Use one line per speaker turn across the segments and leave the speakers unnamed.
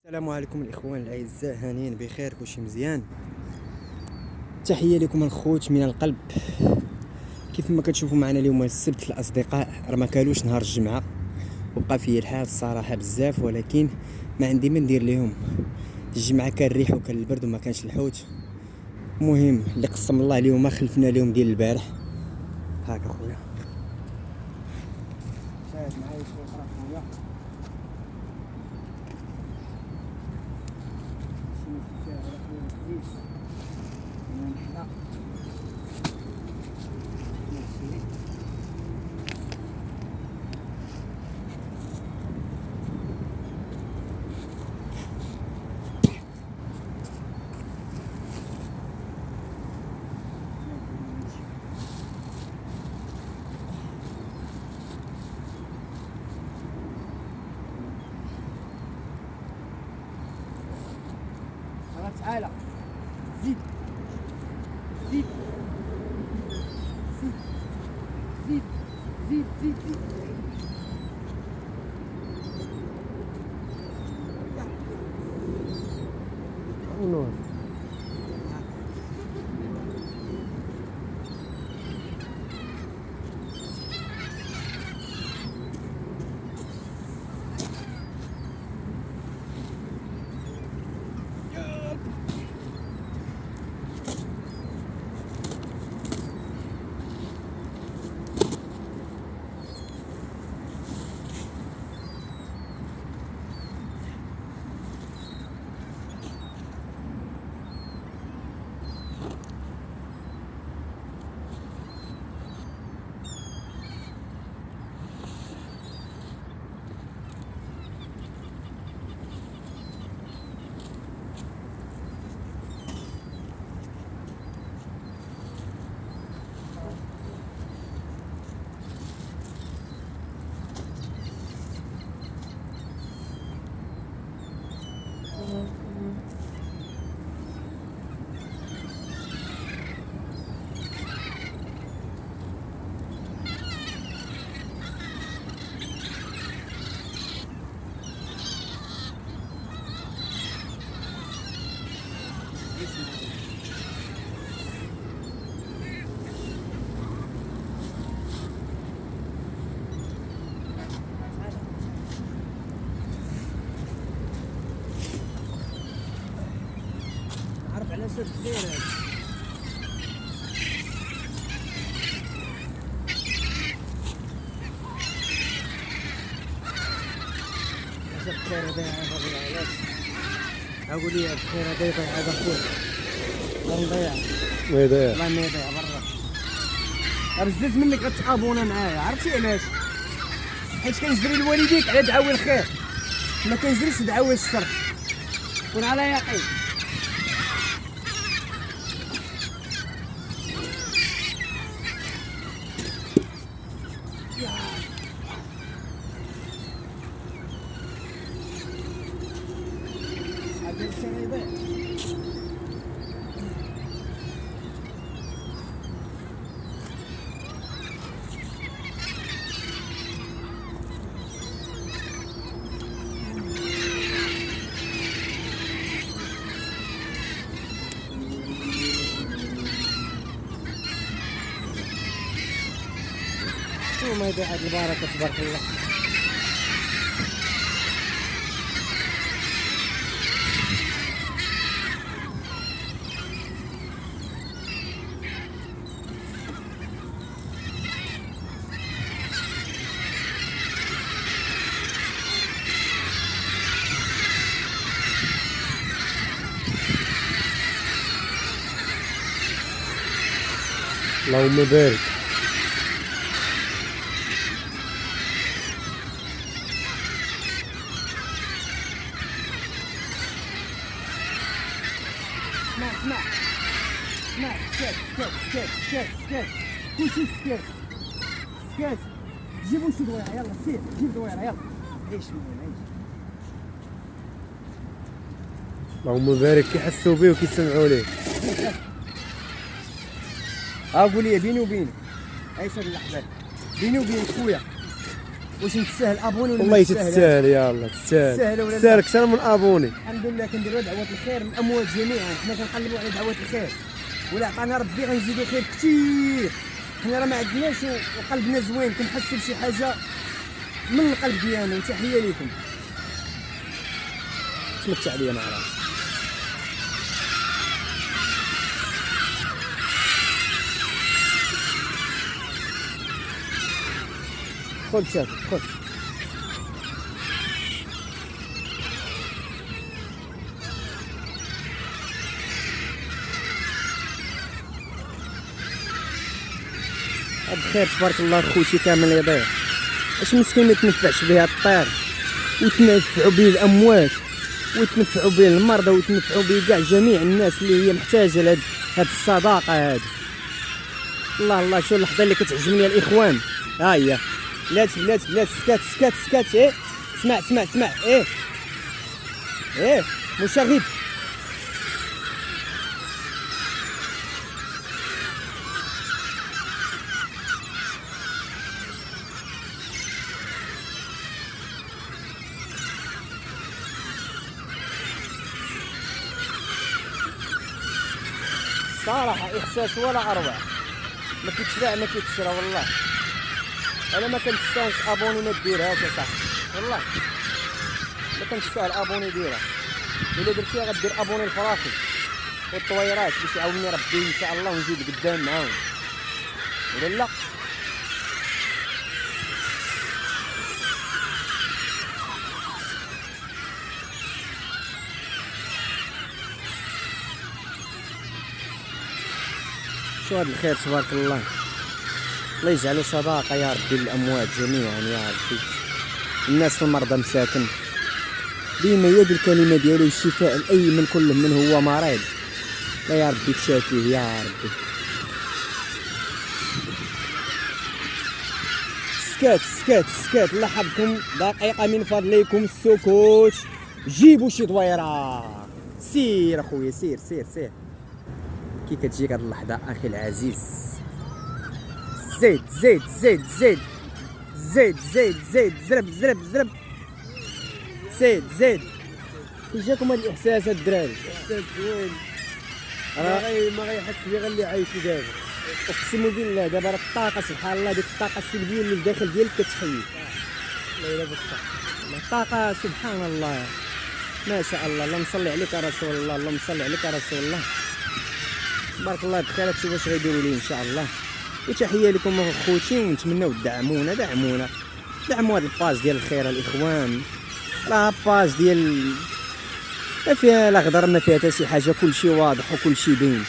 السلام عليكم الاخوان الاعزاء، هانيين بخير، كلشي مزيان. تحيه لكم الخوت من القلب. كيف ما كتشوفوا معنا اليوم السبت الاصدقاء، راه ما كالوش نهار الجمعه وبقى فيه الحال الصراحه بزاف، ولكن ما عندي ما ندير لهم. الجمعه كان الريح وكان البرد وما كانش الحوت. المهم اللي قسم الله اليوم خلفنا اليوم ديال البارح. هاك اخويا شاهد معايا شويه اخرى خويا. شنو فيها على خويا الكريس من هنا ماشي. تعالى زيد زيد زيد زيد زيد زيد زيد نور. عرف على شو كثير بخير هذا علاش اقول لي بخير هذا يضيع هذا خويا والله ما يضيع والله ما يضيع برا بزز منك غتابونا معايا. عرفتي علاش؟ حيت كنجري لوالديك على دعاوي الخير، ما كنجريش دعاوي الشر، كون على يقين. ما يضيع هاد البركة تبارك الله.
اللهم بارك.
اسمع سكات كلشي سكات. جيبوا شي دويره، يلا سير جيب دويره، يلا عيش مهم عيش.
اللهم بارك. كيحسوا بيه وكيسمعوا ليه.
قول لي بيني وبينك عيش هاد اللحظات، بيني وبينك خويا واش نتساهل ابوني ولا
والله
ما نتساهلش؟
تستاهل يلا
تستاهل ولا لا؟
تستاهل اكثر من ابوني.
الحمد لله كنديروا دعوات الخير للاموات جميعا، حنا كنقلبوا على دعوات الخير، ولا عطانا ربي غنزيدوا خير كثير. حنا راه ما عندناش وقلبنا زوين، كنحسوا بشي حاجه من القلب ديالنا. وتحيه لكم. تمتع ليا مع راسي. خذ شاف خذ. بخير تبارك الله خوتي كامل يضيع. اش مسكين ما يتنفعش بها الطير ويتنفعوا به الاموات ويتنفعوا به المرضى ويتنفعوا به كاع جميع الناس اللي هي محتاجه لهاد الصداقه هذه. الله الله شو اللحظه اللي كتعجبني يا الاخوان. ها هي بلات سكات ايه اسمع ايه مشاغب. صراحة إحساس ولا أروع، ما كيتشبع ما كيتشرى والله. أنا ما كنتستاهلش أبوني ما ديرهاش أصاحبي والله، ما كنتستاهل أبوني ديرها. إلا درتيها غدير أبوني الفرافل والطويرات باش يعاوني ربي إن شاء الله ونزيد قدام معاهم، ولا لا؟ شو هاد الخير تبارك الله. الله يجعله صداقة يا ربي للأموات جميعا يا ربي. الناس المرضى مساكن ديما يد الكلمة ديالو الشفاء لأي من كل من هو مريض. لا يا ربي تشافيه يا ربي. سكات الله يحفظكم. دقيقة من فضلكم السكوت. جيبوا شي دويرة. سير اخويا سير كي كتجيك هاد اللحظة أخي العزيز. زيد زرب زيد. كي جاكم هاد الإحساس الدراري؟
احساس زوين. ما غيحس بيه غير اللي عايش دابا.
أقسم بالله دابا راه الطاقة سبحان الله، ديك الطاقة السلبية اللي داخل ديالك كتحيي.
الله يلا بالصح.
الطاقة سبحان الله ما شاء الله. اللهم صل عليك يا رسول الله، اللهم صل عليك يا رسول الله. بارك الله بخير. تشوفوا واش غيديروا لي ان شاء الله. وتحيه لكم اخوتي، ونتمنوا دعمونا دعموا هذا الباج ديال الخير الاخوان. راه باج ديال ما فيها لا غدر ما فيها حتى شي حاجه، كلشي واضح وكلشي باين.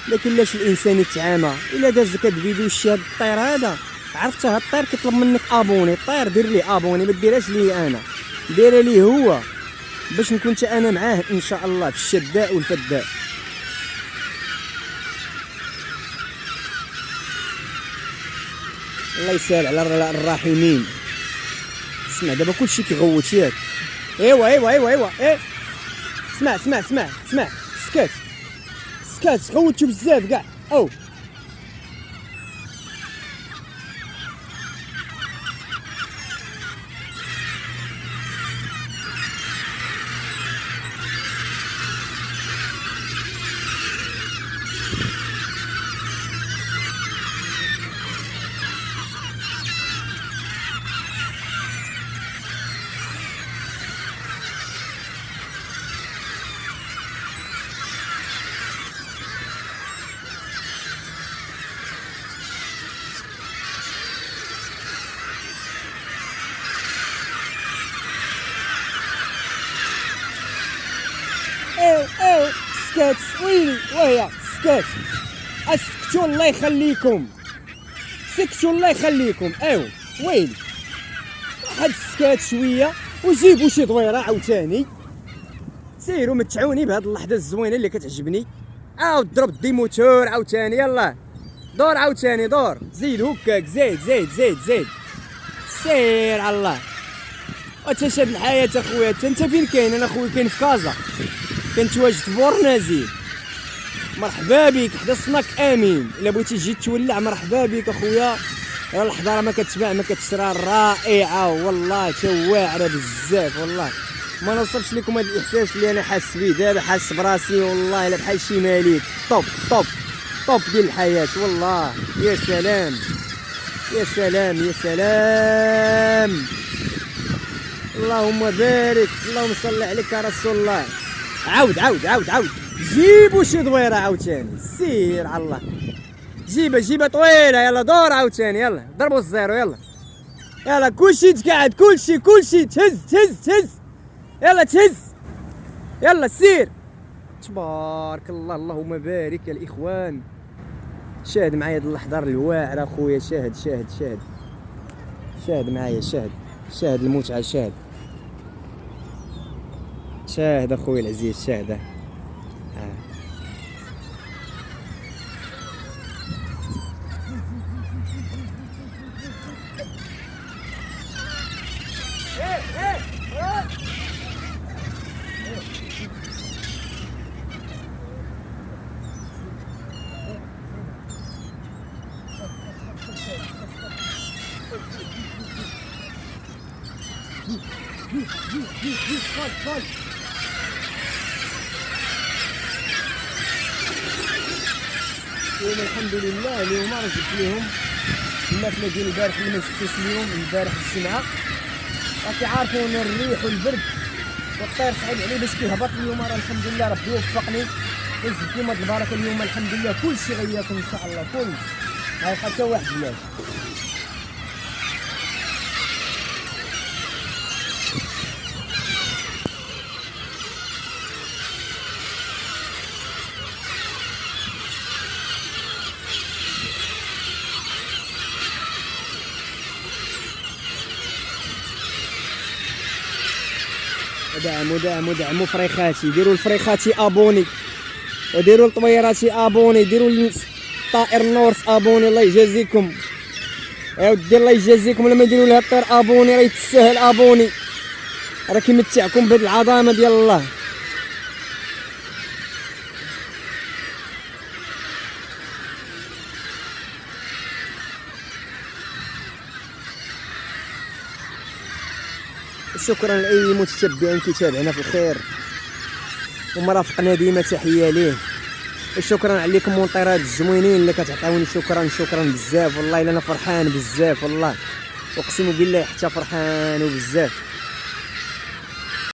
لكن لاش الانسان يتعامى؟ الا داز لك هاد الفيديو شي هاد الطير هذا، عرفتها هاد الطير كيطلب منك ابوني. الطير دير لي ابوني، ما ديرهاش لي انا، ديرها ليه هو باش نكون انا معاه ان شاء الله في الشداء والفداء. الله يسهل على الراحمين. اسمع دابا كلشي كيغوت ياك. ايوا ايه اسمع سكات غوتو بزاف كاع. او سكات ويلي وهي سكات. اسكتوا الله يخليكم، سكتوا الله يخليكم. ويلي واحد السكات شويه وجيبوا شي دويره عاوتاني. سيروا متعوني بهاد اللحظه الزوينه اللي كتعجبني. عاود ضرب دي موتور عاوتاني. يلا دور عاوتاني دور. زيد هكاك زيد سير على الله. وتشاد الحياه اخويا. انت فين كاين؟ انا خويا كاين في كازا، كنتواجد في بورنازيل. مرحبا بك حدا صناك امين. الا بغيتي تجي تولع مرحبا بك اخويا. الحضاره ما كتباع ما كتشرى، رائعه والله، واعره بزاف والله. ما نوصلش لكم هذا الاحساس اللي انا حاس بيه دابا، حاس براسي والله الا بحال شي ملك. طوب طوب طوب ديال الحياه والله. يا سلام يا سلام يا سلام، اللهم بارك، اللهم صل عليك يا رسول الله. عاود عاود عاود عاود، جيبوا شي دويره عاوتاني، سير على الله، جيبها طويله، يلا دور عاوتاني، يلا ضربوا الزيرو، يلا يلا كلشي تقعد، كلشي تهز تهز تهز، يلا تهز، يلا سير. تبارك الله، اللهم بارك يا الاخوان. شاهد معايا هاد الاحضار الواعره خويا، شاهد معايا، شاهد المتعه، شاهد اخويا العزيز، شاهد. اليوم الحمد لله، اليوم رجعت لهم الماكله ديال البارح اللي ما شفتوش اليوم، البارح الجمعه. راكي عارفين الريح والبرد والطير صعيب عليه باش كيهبط. اليوم راه الحمد لله ربي وفقني وجبت لهم هاد البركه. اليوم الحمد لله كلشي غياكم ان شاء الله، كل ما يبقى حتى واحد بلاش. دعموا فريخاتي، ديروا الفريخاتي ابوني، وديروا الطويراتي ابوني، ديروا الطائر نورس ابوني، الله يجازيكم يا ودي، الله يجازيكم. لما يديروا لها الطير ابوني راه يتساهل ابوني، راه كيمتعكم بهاد العظمه ديال الله. شكرا لاي متتبع كيتابعنا في الخير ومرافقنا ديما، تحيه ليه. شكرا عليكم المنطرات الزوينين اللي كتعطيوني، شكرا بزاف والله الا انا فرحان بزاف والله، اقسم بالله حتى فرحان وبزاف.